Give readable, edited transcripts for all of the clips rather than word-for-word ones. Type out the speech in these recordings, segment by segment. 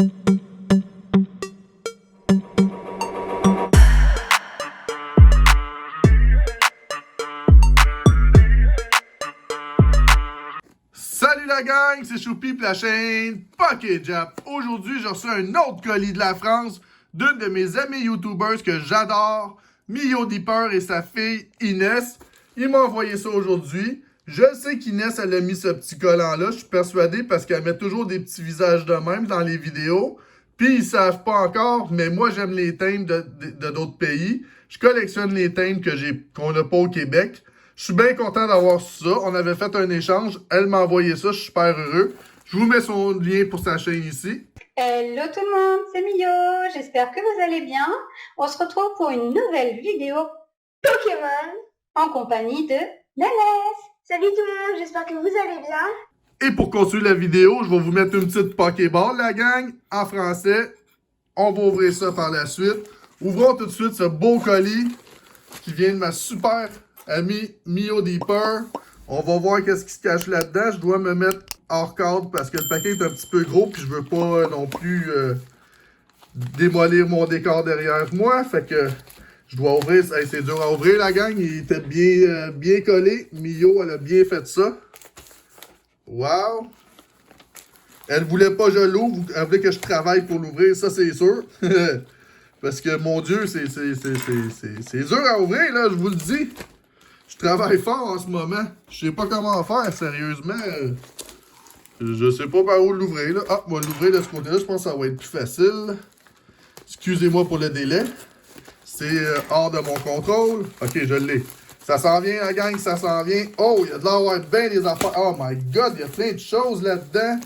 Salut la gang, c'est Choupi pour la chaîne Pocket Jap. Aujourd'hui, j'ai reçu un autre colis de la France d'une de mes amies YouTubers que j'adore, Mio Dipper et sa fille Inès. Ils m'ont envoyé ça aujourd'hui. Je sais qu'Inès, elle a mis ce petit collant-là, je suis persuadé, parce qu'elle met toujours des petits visages de même dans les vidéos. Puis ils savent pas encore, mais moi j'aime les thèmes de d'autres pays. Je collectionne les thèmes qu'on n'a pas au Québec. Je suis bien content d'avoir ça. On avait fait un échange. Elle m'a envoyé ça. Je suis super heureux. Je vous mets son lien pour sa chaîne ici. Hello tout le monde, c'est Mio. J'espère que vous allez bien. On se retrouve pour une nouvelle vidéo Pokémon en compagnie de Nanès. Salut tout le monde, j'espère que vous allez bien. Et pour continuer la vidéo, je vais vous mettre une petite Pokéball, la gang, en français. On va ouvrir ça par la suite. Ouvrons tout de suite ce beau colis qui vient de ma super ami Mio Dipper. On va voir qu'est-ce qui se cache là-dedans. Je dois me mettre hors cadre parce que le paquet est un petit peu gros puis je veux pas non plus démolir mon décor derrière moi. Fait que je dois ouvrir. Hey, c'est dur à ouvrir la gang. Il était bien collé. Mio, elle a bien fait ça. Wow! Elle voulait pas que je l'ouvre. Elle voulait que je travaille pour l'ouvrir. Ça, c'est sûr. Parce que, mon Dieu, c'est dur à ouvrir, là. Je vous le dis. Je travaille fort en ce moment. Je sais pas comment faire, sérieusement. Je sais pas par où l'ouvrir, là. Ah, on va l'ouvrir de ce côté-là. Je pense que ça va être plus facile. Excusez-moi pour le délai. C'est hors de mon contrôle. Ok, je l'ai. Ça s'en vient, la gang, ça s'en vient. Oh, il y a de l'avoir bien des affaires. Oh my God, il y a plein de choses là-dedans.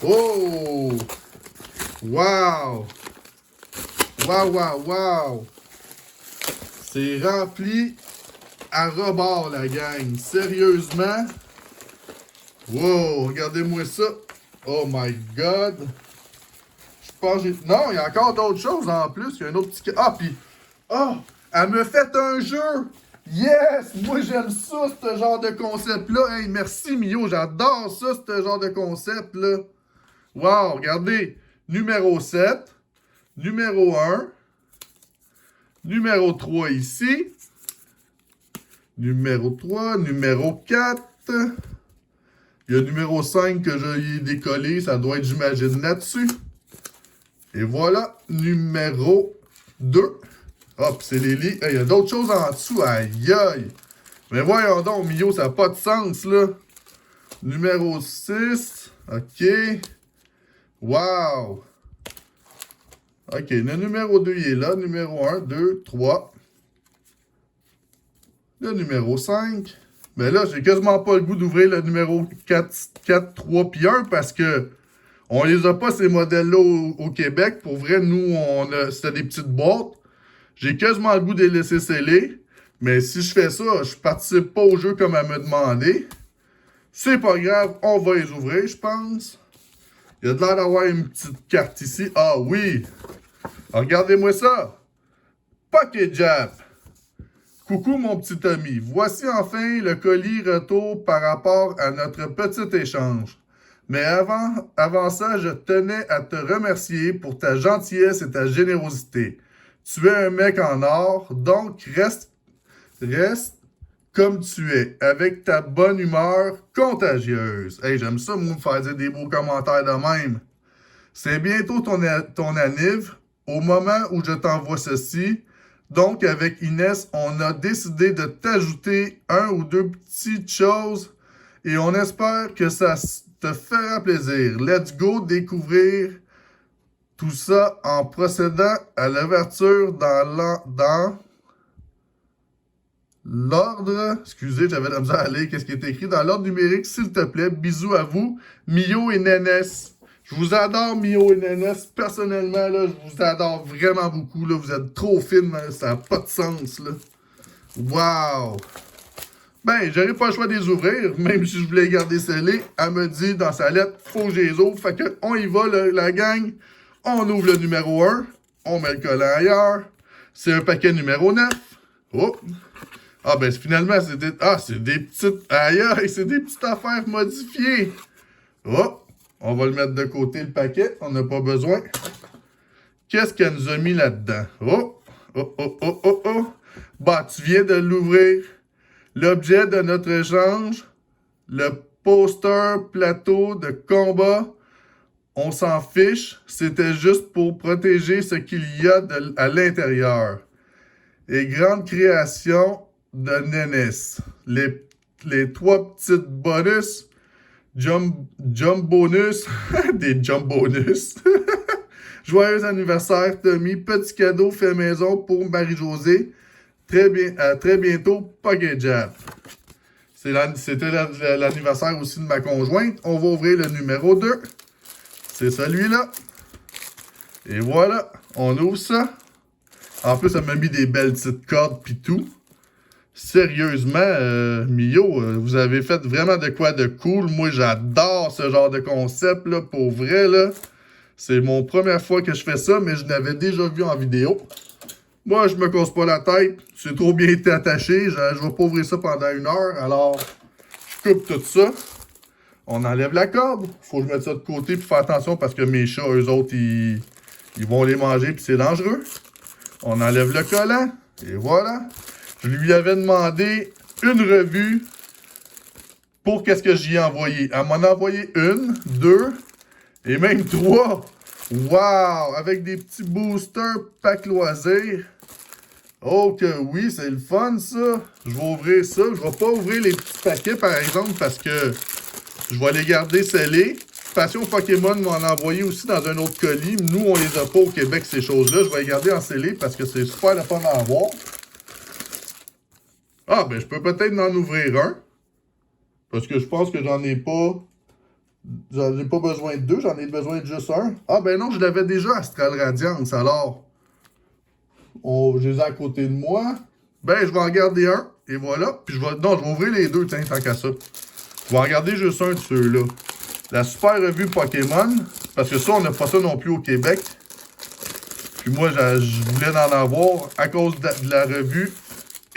Oh! Wow! Wow, wow, wow! C'est rempli à rebord, la gang. Sérieusement. Wow, regardez-moi ça. Oh my God. Je pense que j'ai... Non, il y a encore d'autres choses en plus. Il y a un autre petit... Ah, puis... Ah! Elle me fait un jeu! Yes! Moi, j'aime ça, ce genre de concept-là. Hey, merci, Mio. J'adore ça, ce genre de concept-là. Wow, regardez. Numéro 7. Numéro 1. Numéro 3 ici. Numéro 3. Numéro 4. Il y a numéro 5 que j'ai décollé. Ça doit être, j'imagine, là-dessus. Et voilà. Numéro 2. Hop, c'est les lits. Il y a d'autres choses en dessous. Aïe, aïe. Mais voyons donc, Mio, ça n'a pas de sens, là. Numéro 6. OK. Wow. OK, le numéro 2, il est là. Numéro 1, 2, 3. Le numéro 5. Mais là, j'ai quasiment pas le goût d'ouvrir le numéro 4, 3 puis 1 parce que on les a pas, ces modèles-là, au Québec. Pour vrai, nous, c'était des petites boîtes. J'ai quasiment le goût de les laisser sceller. Mais si je fais ça, je participe pas au jeu comme elle me demandait. C'est pas grave, on va les ouvrir, je pense. Il y a de l'air d'avoir une petite carte ici. Ah oui! Regardez-moi ça! Pocket Jap! Coucou mon petit ami. Voici enfin le colis retour par rapport à notre petit échange. Mais avant ça, je tenais à te remercier pour ta gentillesse et ta générosité. Tu es un mec en or, donc reste comme tu es, avec ta bonne humeur contagieuse. Hey, j'aime ça, moi, me faire dire des beaux commentaires de même. C'est bientôt ton anniv, au moment où je t'envoie ceci. Donc, avec Inès, on a décidé de t'ajouter un ou deux petites choses et on espère que ça te fera plaisir. Let's go découvrir tout ça en procédant à l'ouverture dans l'ordre, excusez, j'avais la misère à lire qu'est-ce qui est écrit, dans l'ordre numérique, s'il te plaît. Bisous à vous, Mio et Nanès. Je vous adore, Mio et Nanès. Personnellement, là, je vous adore vraiment beaucoup. Là. Vous êtes trop fines, là. Ça n'a pas de sens. Là. Wow! Ben, j'aurais pas le choix de les ouvrir, même si je voulais les garder scellés. Elle me dit dans sa lettre, faut que je les ouvre. Fait que, on y va, la gang. On ouvre le numéro 1. On met le collant ailleurs. C'est un paquet numéro 9. Oh! Ah, ben, finalement, c'est des petites... Aïe, aïe, c'est des petites affaires modifiées. Oh! On va le mettre de côté, le paquet. On n'a pas besoin. Qu'est-ce qu'elle nous a mis là-dedans? Oh! Oh, oh, oh, oh, oh! Bah, tu viens de l'ouvrir. L'objet de notre échange, le poster plateau de combat. On s'en fiche. C'était juste pour protéger ce qu'il y a à l'intérieur. Et grande création de Nénis. Les 3 petites bonus. Jump bonus. Des jump bonus. Joyeux anniversaire, Tommy. Petit cadeau fait maison pour Marie-Josée. À très bientôt, Pocket Jab. C'était l'anniversaire aussi de ma conjointe. On va ouvrir le numéro 2. C'est celui-là. Et voilà, on ouvre ça. En plus, ça m'a mis des belles petites cordes pis tout. Sérieusement, Mio, vous avez fait vraiment de quoi de cool. Moi, j'adore ce genre de concept, là, pour vrai, là. C'est mon première fois que je fais ça, mais je l'avais déjà vu en vidéo. Moi, je me casse pas la tête. C'est trop bien été attaché. Je vais pas ouvrir ça pendant 1 heure. Alors, je coupe tout ça. On enlève la corde. Faut que je mette ça de côté pour faire attention parce que mes chats, eux autres, ils vont les manger puis c'est dangereux. On enlève le collant. Et voilà. Je lui avais demandé une revue pour qu'est-ce que j'y ai envoyé. Elle m'en a envoyé 1, 2 et même 3. Wow! Avec des petits boosters pack loisirs. Oh que oui, c'est le fun ça. Je vais ouvrir ça. Je vais pas ouvrir les petits paquets par exemple parce que je vais les garder scellés. Passion Pokémon m'en a envoyé aussi dans un autre colis. Nous, on les a pas au Québec, ces choses-là. Je vais les garder en scellé parce que c'est super le fun à avoir. Ah, ben je peux peut-être en ouvrir un. Parce que je pense que j'en ai pas... J'en ai pas besoin de 2, j'en ai besoin de juste un. Ah, ben non, je l'avais déjà, Astral Radiance, alors... je les ai à côté de moi. Ben, je vais en garder un. Et voilà. Puis je vais... Non, je vais ouvrir les 2, tiens, tant qu'à ça. Je vais en garder juste un de ceux-là. La super revue Pokémon. Parce que ça, on n'a pas ça non plus au Québec. Puis moi, je voulais en avoir à cause de la revue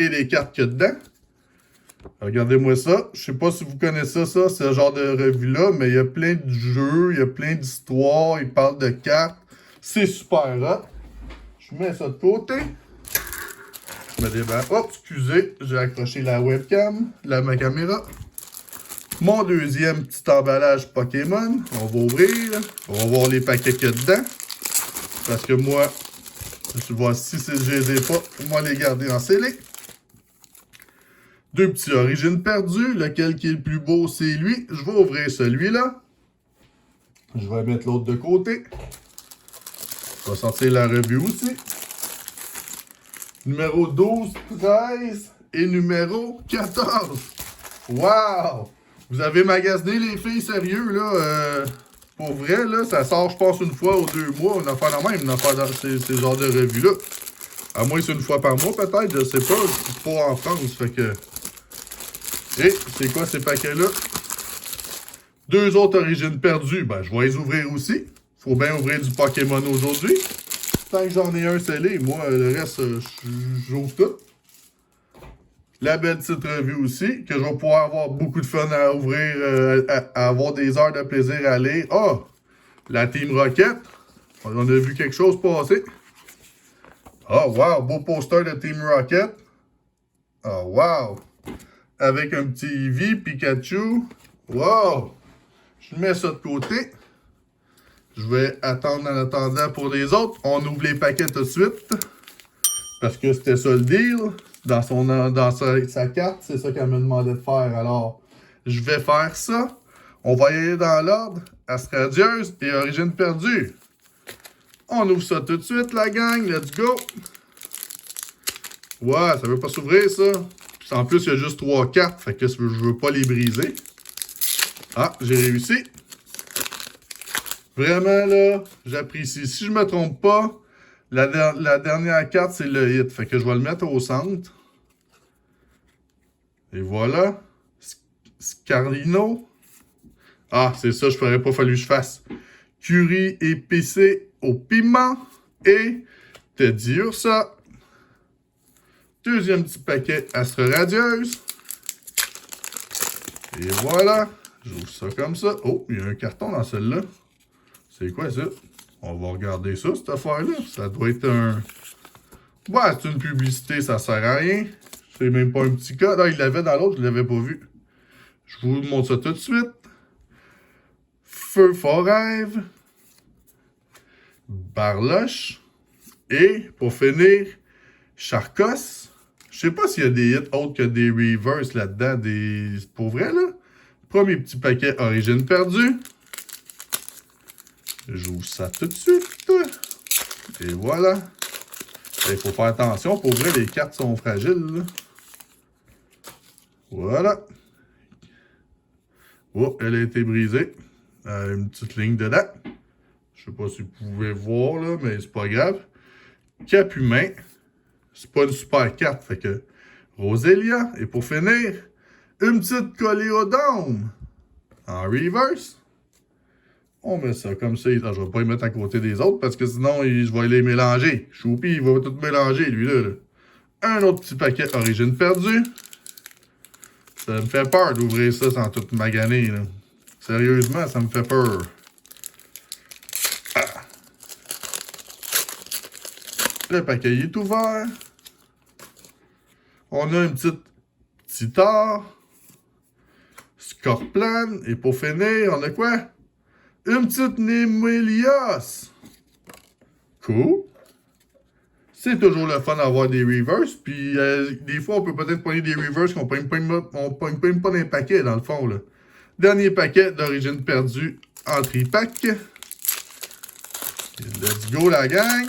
et des cartes qu'il y a dedans. Regardez-moi ça. Je sais pas si vous connaissez ça, ce genre de revue-là, mais il y a plein de jeux, il y a plein d'histoires, il parle de cartes. C'est super hot. Je mets ça de côté. Je me débarrasse. Oh, excusez, j'ai accroché la webcam, ma caméra. Mon deuxième petit emballage Pokémon. On va ouvrir. On va voir les paquets qu'il y a dedans. Parce que moi, je vois si je les ai pas, moi les garder en scellé. 2 petits origines perdues. Lequel qui est le plus beau, c'est lui. Je vais ouvrir celui-là. Je vais mettre l'autre de côté. Je vais sortir la revue aussi. Numéro 12, 13 et numéro 14. Wow! Vous avez magasiné les filles, sérieux, là. Pour vrai, là, ça sort, je pense, une fois ou 2 mois. On a fait la même, on a fait dans ces genres de revues-là. À moins c'est une fois par mois, peut-être, je sais pas. Je suis pas en France, fait que... Et c'est quoi ces paquets-là? 2 autres origines perdues. Ben, je vais les ouvrir aussi. Faut bien ouvrir du Pokémon aujourd'hui. Tant que j'en ai un scellé, moi, le reste, j'ouvre tout. La belle petite revue aussi, que je vais pouvoir avoir beaucoup de fun à ouvrir, à avoir des heures de plaisir à lire. Ah! La Team Rocket. On a vu quelque chose passer. Oh, wow! Beau poster de Team Rocket. Oh, wow! Avec un petit Eevee, Pikachu. Wow! Je mets ça de côté. Je vais attendre en attendant pour les autres. On ouvre les paquets tout de suite. Parce que c'était ça le deal. Dans sa carte, c'est ça qu'elle me demandait de faire. Alors, je vais faire ça. On va y aller dans l'ordre. Astradieuse et Origine perdue. On ouvre ça tout de suite, la gang. Let's go! Ouais, ça veut pas s'ouvrir, ça. Puis en plus, il y a juste 3 cartes. Fait que je veux pas les briser. Ah, j'ai réussi. Vraiment, là, j'apprécie. Si je me trompe pas, la dernière carte, c'est le hit. Fait que je vais le mettre au centre. Et voilà. Scarlino. Ah, c'est ça, je ferais pas fallu que je fasse. Curry épicé au piment. Et Teddy Ursa. Deuxième petit paquet Astre Radieuse. Et voilà. J'ouvre ça comme ça. Oh, il y a un carton dans celle-là. C'est quoi ça? On va regarder ça, cette affaire-là. Ça doit être un... Ouais, c'est une publicité, ça sert à rien. C'est même pas un petit code. Ah, il l'avait dans l'autre, je l'avais pas vu. Je vous montre ça tout de suite. Feu for rêve. Barloche. Et, pour finir, Charcos. Je sais pas s'il y a des hits autres que des reverse là-dedans. Pour vrai, là. Premier petit paquet Origine perdue. J'ouvre ça tout de suite. Et voilà. Il faut faire attention. Pour vrai, les cartes sont fragiles. Là. Voilà. Oh, elle a été brisée. Une petite ligne dedans. Je sais pas si vous pouvez voir, là, mais c'est pas grave. Cap humain. C'est pas une super carte. Fait que Roselia. Et pour finir, une petite coléodome. En reverse. On met ça comme ça. Ah, je vais pas les mettre à côté des autres parce que sinon, je vais les mélanger. Choupi, il va tout mélanger, lui, là. Un autre petit paquet Origine perdue. Ça me fait peur d'ouvrir ça sans tout maganer, là. Sérieusement, ça me fait peur. Ah. Le paquet est ouvert. On a une petite Titar. Scorplan. Et pour finir, on a quoi? Une petite Némélios. Cool. C'est toujours le fun d'avoir des reverse. Puis des fois, on peut peut-être pogner des reverse qu'on pogne même pas dans les paquets, dans le fond. Là. Dernier paquet d'Origine perdue en tripack. Let's go, la gang.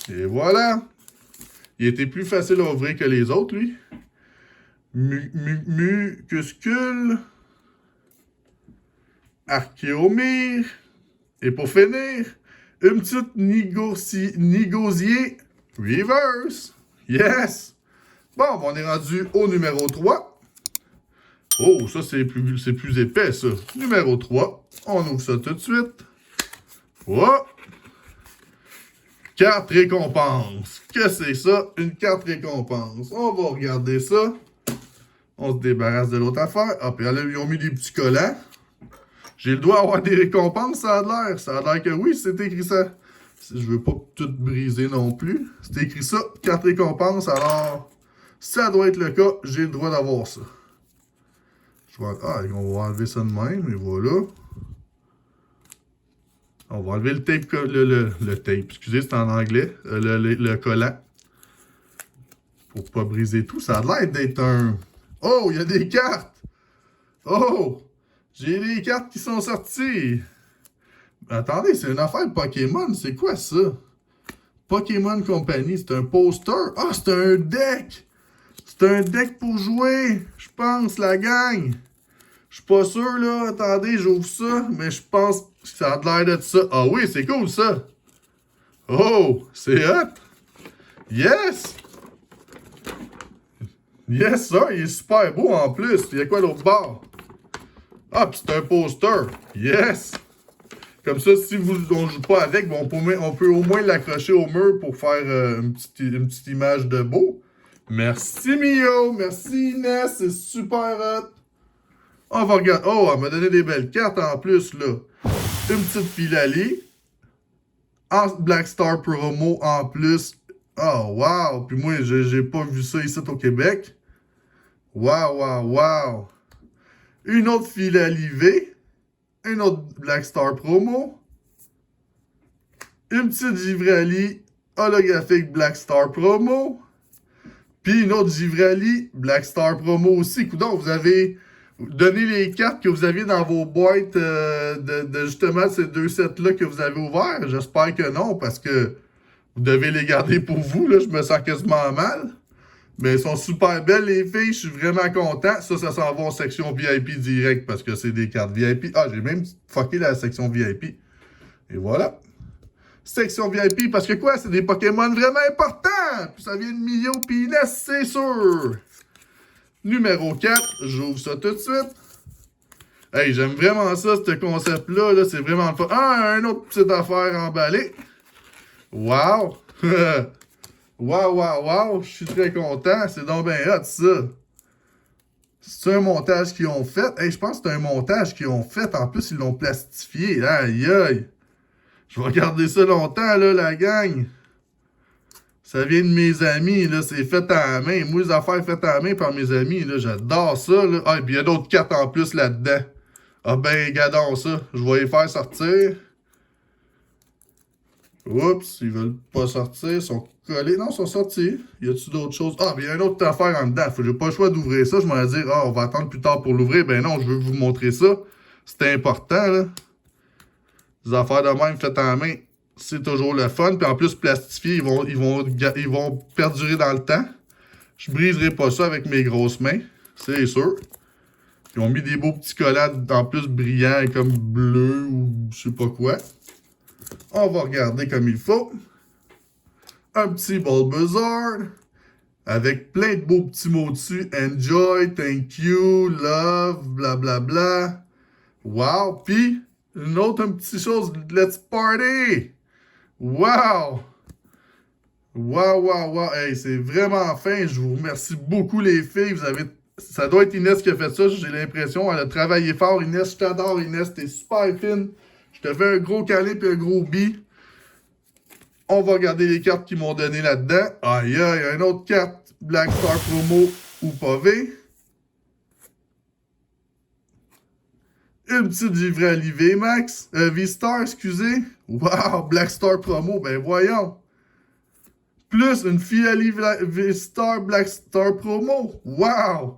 Et voilà. Il était plus facile à ouvrir que les autres, lui. Mucuscule. Archéomire. Et pour finir, une petite Nigosier reverse. Yes! Bon, on est rendu au numéro 3. Oh, ça, c'est plus épais, ça. Numéro 3. On ouvre ça tout de suite. Oh! Carte récompense. Qu'est-ce que c'est ça? Une carte récompense. On va regarder ça. On se débarrasse de l'autre affaire. Ah, puis là, ils ont mis des petits collants. J'ai le droit d'avoir des récompenses, ça a l'air. Ça a l'air que oui, c'est écrit ça. Je veux pas tout briser non plus. C'est écrit ça, carte récompense, alors ça doit être le cas, j'ai le droit d'avoir ça. On va enlever ça de même, et voilà. On va enlever le tape, le tape, excusez, c'est en anglais, le collant. Pour pas briser tout, ça a l'air d'être un... Oh, il y a des cartes! Oh! J'ai les cartes qui sont sorties. Attendez, c'est une affaire Pokémon. C'est quoi ça? Pokémon Company. C'est un poster. Ah, c'est un deck. C'est un deck pour jouer. Je pense, la gang. Je suis pas sûr, là. Attendez, j'ouvre ça. Mais je pense que ça a l'air de ça. Ah oui, c'est cool, ça. Oh, c'est hot. Yes. Yes, ça. Il est super beau en plus. Il y a quoi l'autre bord? Ah, puis c'est un poster. Yes! Comme ça, si on ne joue pas avec, on peut au moins l'accrocher au mur pour faire une petite image de beau. Merci, Mio! Merci, Inès! C'est super hot! On va regarder. Oh, elle m'a donné des belles cartes en plus, là. Une petite Philalie. En Black Star Promo en plus. Oh, wow! Puis moi, j'ai pas vu ça ici au Québec. Wow, wow, wow! Une autre Philalie V. Une autre Black Star Promo. Une petite Givrali holographique Black Star Promo. Puis une autre Givrali Black Star Promo aussi. Coudonc, vous avez donné les cartes que vous aviez dans vos boîtes de justement ces deux sets-là que vous avez ouverts. J'espère que non, parce que vous devez les garder pour vous. Là, je me sens quasiment mal. Mais elles sont super belles, les filles. Je suis vraiment content. Ça s'en va en section VIP direct parce que c'est des cartes VIP. Ah, j'ai même fucké la section VIP. Et voilà. Section VIP parce que quoi? C'est des Pokémon vraiment importants. Puis ça vient de Mio puis Inès, c'est sûr. Numéro 4. J'ouvre ça tout de suite. Hey, j'aime vraiment ça, ce concept-là. Là, c'est vraiment le fun. Ah, une autre petite affaire emballée. Wow. Wow, wow, wow, je suis très content. C'est donc bien hot, ça. C'est un montage qu'ils ont fait. Hey, je pense que c'est un montage qu'ils ont fait. En plus, ils l'ont plastifié. Aïe, aïe. Je vais regarder ça longtemps, là, la gang. Ça vient de mes amis, là. C'est fait à la main. Moi, les affaires faites à la main par mes amis, là. J'adore ça, là. Ah, et puis il y a d'autres cartes en plus là-dedans. Ah ben, regardons ça. Je vais les faire sortir. Oups, ils veulent pas sortir. Ils sont collés. Non, ils sont sortis. Y a-tu d'autres choses? Ah, mais il y a une autre affaire en dedans. J'ai pas le choix d'ouvrir ça. Je m'en vais dire, ah, on va attendre plus tard pour l'ouvrir. Ben non, je veux vous montrer ça. C'est important, là. Les affaires de même faites en main, c'est toujours le fun. Puis en plus, plastifiés, ils vont perdurer dans le temps. Je briserai pas ça avec mes grosses mains. C'est sûr. Ils ont mis des beaux petits collants en plus brillants comme bleu ou je sais pas quoi. On va regarder comme il faut. Un petit Bulbasaur avec plein de beaux petits mots dessus. Enjoy, thank you, love, blablabla. Bla, bla. Wow. Puis, une autre petite chose. Let's party. Wow. Wow, wow, wow. Hey, c'est vraiment fin. Je vous remercie beaucoup les filles. Vous avez... Ça doit être Inès qui a fait ça, j'ai l'impression. Elle a travaillé fort. Inès, je t'adore, Inès. T'es super fine. Je te fais un gros câlin et un gros bi. On va regarder les cartes qu'ils m'ont donné là-dedans. Aïe, aïe, une autre carte. Black Star Promo ou pavé. Une petite Vivrali V-Max. V-Star, excusez. Wow, Black Star Promo. Ben voyons. Plus une Fiali V-Star Black Star Promo. Wow.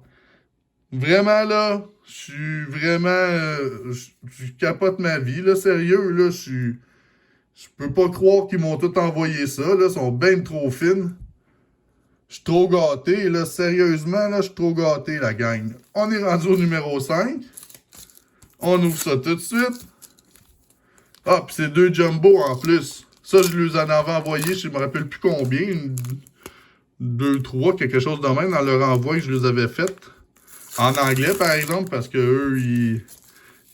Vraiment, là, je suis vraiment... je capote ma vie, là, sérieux, là, je peux pas croire qu'ils m'ont tout envoyé ça, là, ils sont bien trop fines. Je suis trop gâté, là, sérieusement, là, je suis trop gâté, la gang. On est rendu au numéro 5. On ouvre ça tout de suite. Ah, puis c'est 2 jumbo en plus. Ça, je les en avais envoyé, je me rappelle plus combien, 2, 3, quelque chose de même dans leur envoi que je les avais fait. En anglais, par exemple, parce que eux,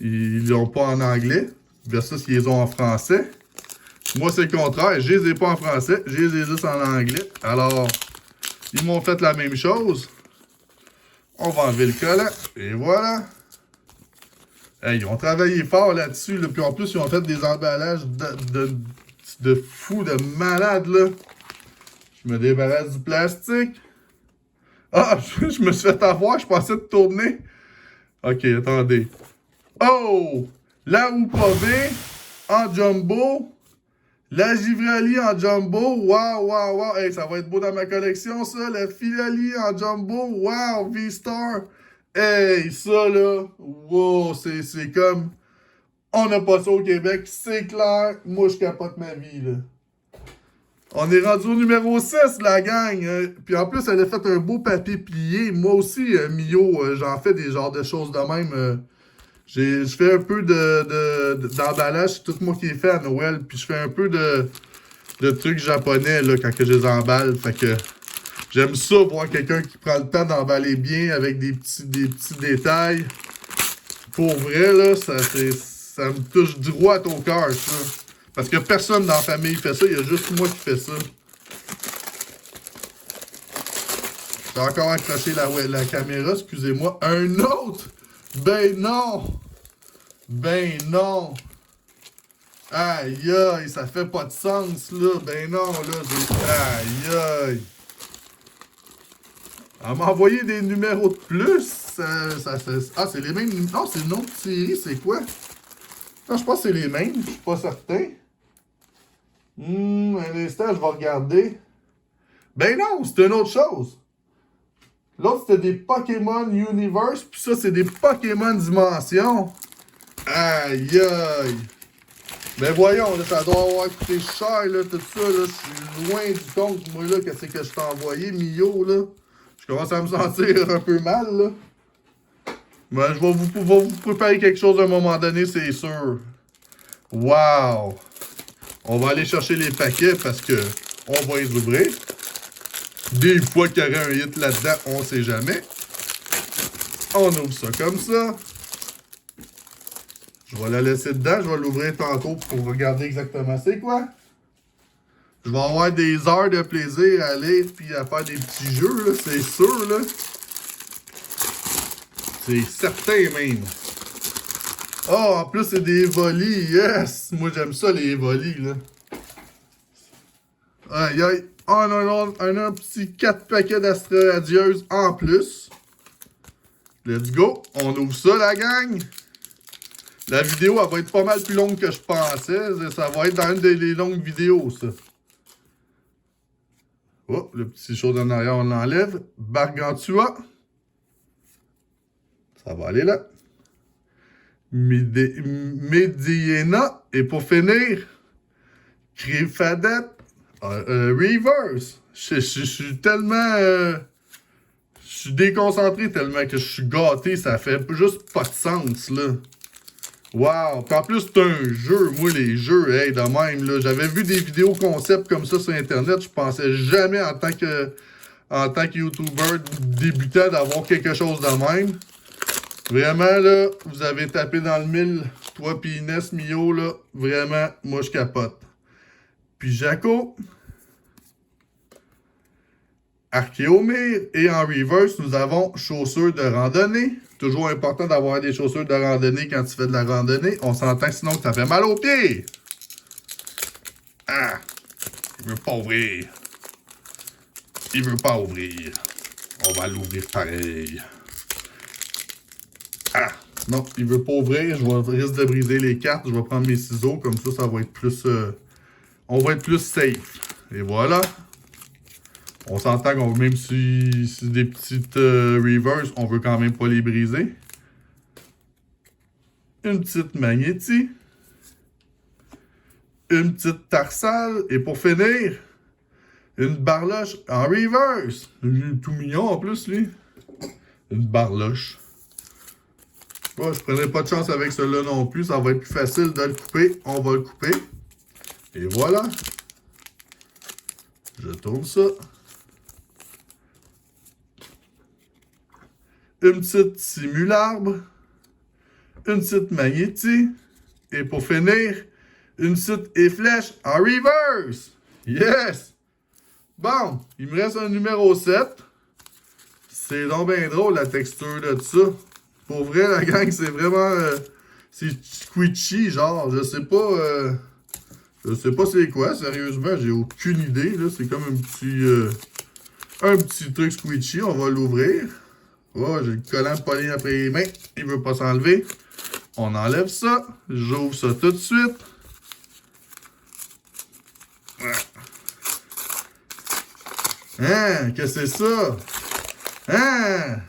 ils l'ont pas en anglais. Versus ils les ont en français. Moi, c'est le contraire. Je les ai pas en français. Je les ai juste en anglais. Alors, ils m'ont fait la même chose. On va enlever le collant. Et voilà. Hey, ils ont travaillé fort là-dessus. Là. Puis en plus, ils ont fait des emballages de fou, de malade, là. Je me débarrasse du plastique. Ah, je me suis fait avoir, je pensais de tourner. Ok, attendez. Oh! La Houpavé en jumbo. La Givrali en jumbo. Wow, wow, wow. Hey, ça va être beau dans ma collection, ça. La Filali en jumbo. Wow, V-Star. Hey, ça, là. Wow, c'est comme... On n'a pas ça au Québec, c'est clair. Moi, je capote ma vie, là. On est rendu au numéro 6, la gang. Puis en plus, elle a fait un beau papier plié. Moi aussi, Mio, j'en fais des genres de choses de même. Je fais un peu d'emballage. C'est tout moi qui ai fait à Noël. Puis je fais un peu de trucs japonais là, quand que je les emballe. Fait que j'aime ça, voir quelqu'un qui prend le temps d'emballer bien avec des petits détails. Pour vrai, là, ça me touche droit au cœur, ça. Parce que personne dans la famille fait ça, il y a juste moi qui fais ça. J'ai encore accroché la caméra, excusez-moi. Un autre! Ben non! Ben non! Aïe aïe, ça fait pas de sens là. Ben non, là, aïe aïe! Elle m'a envoyé des numéros de plus. Ah, c'est les mêmes. Non, c'est une autre série, c'est quoi? Non, je pense que c'est les mêmes, je suis pas certain. Un instant, je vais regarder. Ben non, c'est une autre chose. L'autre, c'était des Pokémon Universe, puis ça, c'est des Pokémon Dimension. Aïe, aïe. Ben voyons, là, ça doit avoir coûté cher, là, tout ça, là. Je suis loin du compte, moi, là, qu'est-ce que je t'ai envoyé, Mio, là. Je commence à me sentir un peu mal, là. Ben, je vais vous préparer quelque chose à un moment donné, c'est sûr. Wow! On va aller chercher les paquets parce que on va les ouvrir. Des fois qu'il y aurait un hit là-dedans, on sait jamais. On ouvre ça comme ça. Je vais la laisser dedans. Je vais l'ouvrir tantôt pour regarder exactement c'est quoi. Je vais avoir des heures de plaisir à lire puis à faire des petits jeux, là, c'est sûr, là. C'est certain même. Oh, en plus, c'est des volis. Yes! Moi, j'aime ça, les volis, là. Aïe, aïe. Oh, non, un petit 4 paquets d'Astra radieuse en plus. Let's go. On ouvre ça, la gang. La vidéo, elle va être pas mal plus longue que je pensais. Ça va être dans une des longues vidéos, ça. Oh, le petit chose en arrière, on l'enlève. Gargantua. Ça va aller là. Mediena. Et pour finir, Grifadet. Reverse. Je suis tellement... je suis déconcentré tellement que je suis gâté. Ça fait juste pas de sens, là. Wow! Puis en plus, c'est un jeu. Moi, les jeux, hey, de même, là. J'avais vu des vidéos concept comme ça sur Internet. Je pensais jamais, en tant que YouTuber débutant, d'avoir quelque chose de même. Vraiment, là, vous avez tapé dans le mille. Toi pis Inès, Mio, là. Vraiment, moi, je capote. Puis Jaco. Archéomir. Et en reverse, nous avons chaussures de randonnée. Toujours important d'avoir des chaussures de randonnée quand tu fais de la randonnée. On s'entend sinon que ça fait mal aux pieds. Ah! Il veut pas ouvrir. Il veut pas ouvrir. On va l'ouvrir pareil. Ah! Non, il veut pas ouvrir. Je risque de briser les cartes. Je vais prendre mes ciseaux. Comme ça, ça va être plus... on va être plus safe. Et voilà. On s'entend qu'on même si c'est des petites reverse, on veut quand même pas les briser. Une petite magnétie. Une petite tarsale. Et pour finir, une barloche en reverse. Tout mignon en plus, lui. Une barloche. Ouais, je prenais pas de chance avec celui-là non plus. Ça va être plus facile de le couper. On va le couper. Et voilà. Je tourne ça. Une petite simularbre, une petite magnétie, et pour finir, une petite flèche en reverse. Yes! Bon, il me reste un numéro 7. C'est donc bien drôle la texture de ça. Pour vrai, la gang, c'est vraiment... c'est squishy, genre, je sais pas c'est quoi, sérieusement, j'ai aucune idée, là. C'est comme un petit truc squishy, on va l'ouvrir. Oh, j'ai le collant pogné après les mains. Il veut pas s'enlever. On enlève ça. J'ouvre ça tout de suite. Hein? Qu'est-ce que c'est ça? Hein?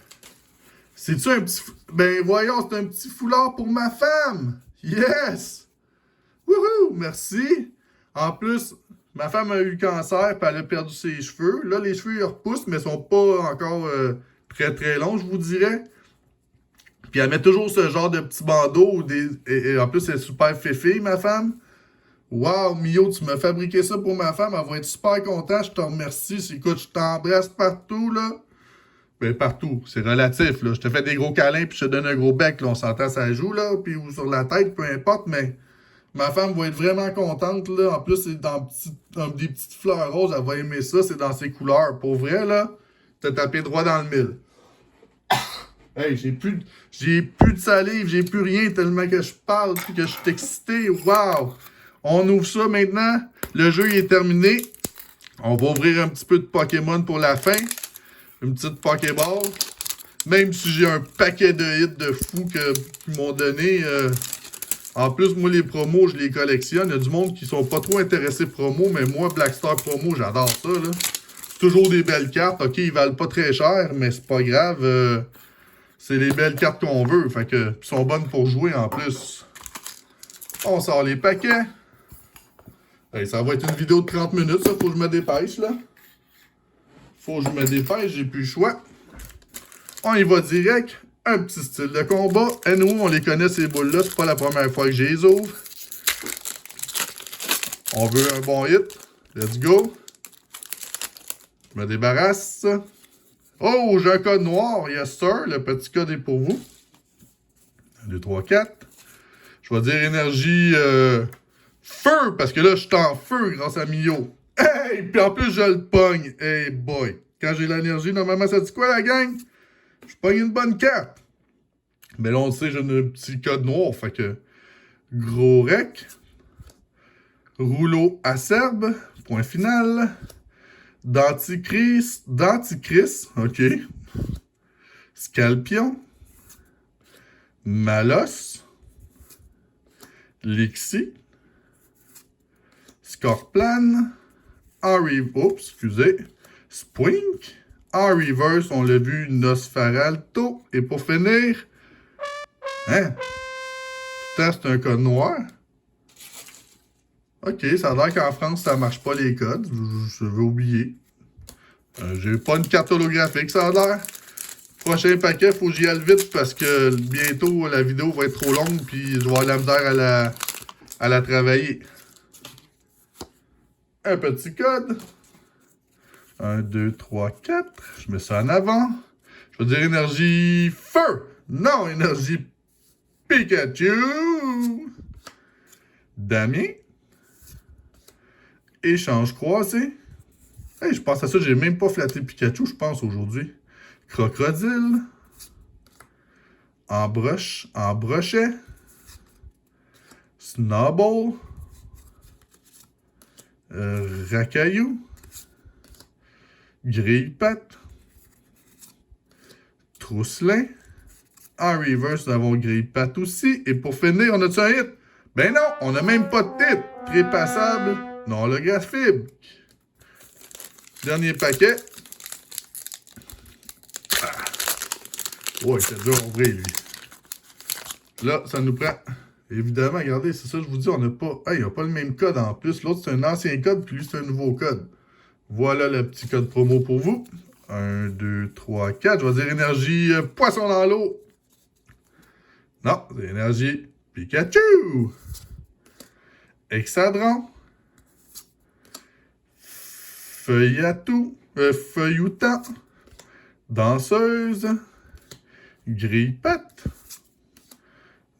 C'est-tu un petit... Ben voyons, c'est un petit foulard pour ma femme. Yes! Wouhou! Merci. En plus, ma femme a eu le cancer et elle a perdu ses cheveux. Là, les cheveux, ils repoussent, mais ils sont pas encore... très très long, je vous dirais. Puis elle met toujours ce genre de petits bandeaux. Et en plus, elle est super féfille, ma femme. Wow, Mio, tu m'as fabriqué ça pour ma femme. Elle va être super contente. Je te remercie. Écoute, je t'embrasse partout, là. Ben, partout. C'est relatif, là. Je te fais des gros câlins puis je te donne un gros bec, là. On s'entend, ça joue, là. Puis ou sur la tête, peu importe, mais ma femme va être vraiment contente, là. En plus, c'est dans des petites fleurs roses. Elle va aimer ça. C'est dans ses couleurs. Pour vrai, là, t'as tapé droit dans le mille. Hey, j'ai plus de salive, j'ai plus rien tellement que je parle puis que je suis excité. Wow! On ouvre ça maintenant. Le jeu il est terminé. On va ouvrir un petit peu de Pokémon pour la fin. Une petite Pokéball. Même si j'ai un paquet de hits de fous qu'ils m'ont donné. En plus, moi, les promos, je les collectionne. Il y a du monde qui sont pas trop intéressés promo, mais moi, Blackstar Promo, j'adore ça, là. C'est toujours des belles cartes. OK, ils valent pas très cher, mais c'est pas grave. C'est les belles cartes qu'on veut. Fait que ils sont bonnes pour jouer en plus. On sort les paquets. Hey, ça va être une vidéo de 30 minutes, ça. Faut que je me dépêche, là. Faut que je me dépêche, j'ai plus le choix. On y va direct. Un petit style de combat. Et nous, on les connaît, ces boules-là. C'est pas la première fois que je les ouvre. On veut un bon hit. Let's go. Je me débarrasse. Oh, j'ai un code noir. Yes, sir. Le petit code est pour vous. 1, 2, 3, 4. Je vais dire énergie feu, parce que là, je suis en feu grâce à Mio. Hey! Puis en plus, je le pogne. Hey boy. Quand j'ai l'énergie, normalement, ça dit quoi, la gang? Je pogne une bonne carte. Mais là, on sait, j'ai un petit code noir. Fait que gros rec. Rouleau acerbe. Point final. Denticris. OK. Scalpion. Malos. Lixie. Scorplan. Spwink. En reverse, on l'a vu, Nosferalto. Et pour finir, hein? Putain, c'est un code noir. Ok, ça a l'air qu'en France, ça marche pas les codes. Je vais oublier. J'ai pas une carte holographique, ça a l'air. Prochain paquet, faut que j'y aille vite parce que bientôt, la vidéo va être trop longue puis je vais avoir la misère à la travailler. Un petit code. 1, 2, 3, 4. Je mets ça en avant. Je vais dire énergie feu. Non, énergie Pikachu. Damien. Échange croisé. Hey, je pense à ça, j'ai même pas flatté Pikachu, je pense, aujourd'hui. Crocodile. Brochet. Snowball. Racaillou. Grille-patte. Trousselin. En reverse, nous avons Grille-patte aussi. Et pour finir, on a-tu un hit? Ben non, on n'a même pas de hit. Trépassable, non holographique. Dernier paquet. Ouais, c'est dur à ouvrir, lui. Là, ça nous prend... Évidemment, regardez, c'est ça que je vous dis, on n'a pas... Hey, il n'y a pas le même code en plus. L'autre, c'est un ancien code, puis lui, c'est un nouveau code. Voilà le petit code promo pour vous. 1, 2, 3, 4. Je vais dire énergie poisson dans l'eau. Non, c'est énergie Pikachu. Exadron. Feuilloutant. Danseuse. Grille-patte.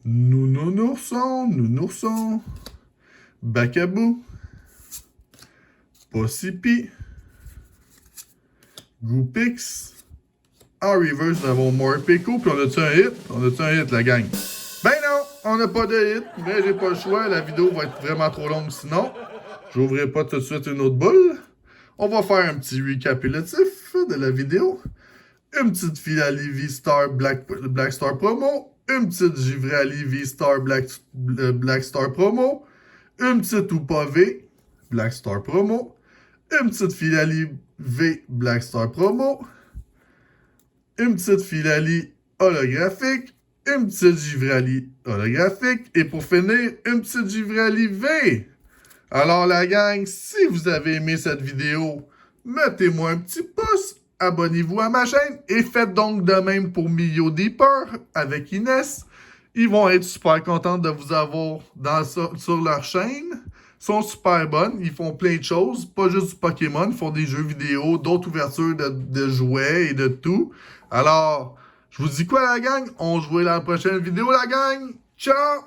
Nounourson. Bacabou. Possipi. Goopix. En reverse, nous avons Morpeko. Puis on a-tu un hit? On a-tu un hit, la gang? Ben non, on n'a pas de hit. Mais j'ai pas le choix. La vidéo va être vraiment trop longue sinon. J'ouvrirai pas tout de suite une autre boule. On va faire un petit récapitulatif de la vidéo. Une petite Philalie V-Star Black Star Promo. Une petite Givrali V-Star Black Star Promo. Une petite Oupa V Black Star Promo. Une petite Philalie V Black Star Promo. Une petite Philalie holographique. Une petite Givrali holographique. Et pour finir, une petite Givrali V. Alors la gang, si vous avez aimé cette vidéo, mettez-moi un petit pouce, abonnez-vous à ma chaîne et faites donc de même pour Mio Deeper avec Inès. Ils vont être super contents de vous avoir sur leur chaîne. Ils sont super bonnes, ils font plein de choses, pas juste du Pokémon, ils font des jeux vidéo, d'autres ouvertures de jouets et de tout. Alors, je vous dis quoi la gang? On se voit dans la prochaine vidéo la gang. Ciao!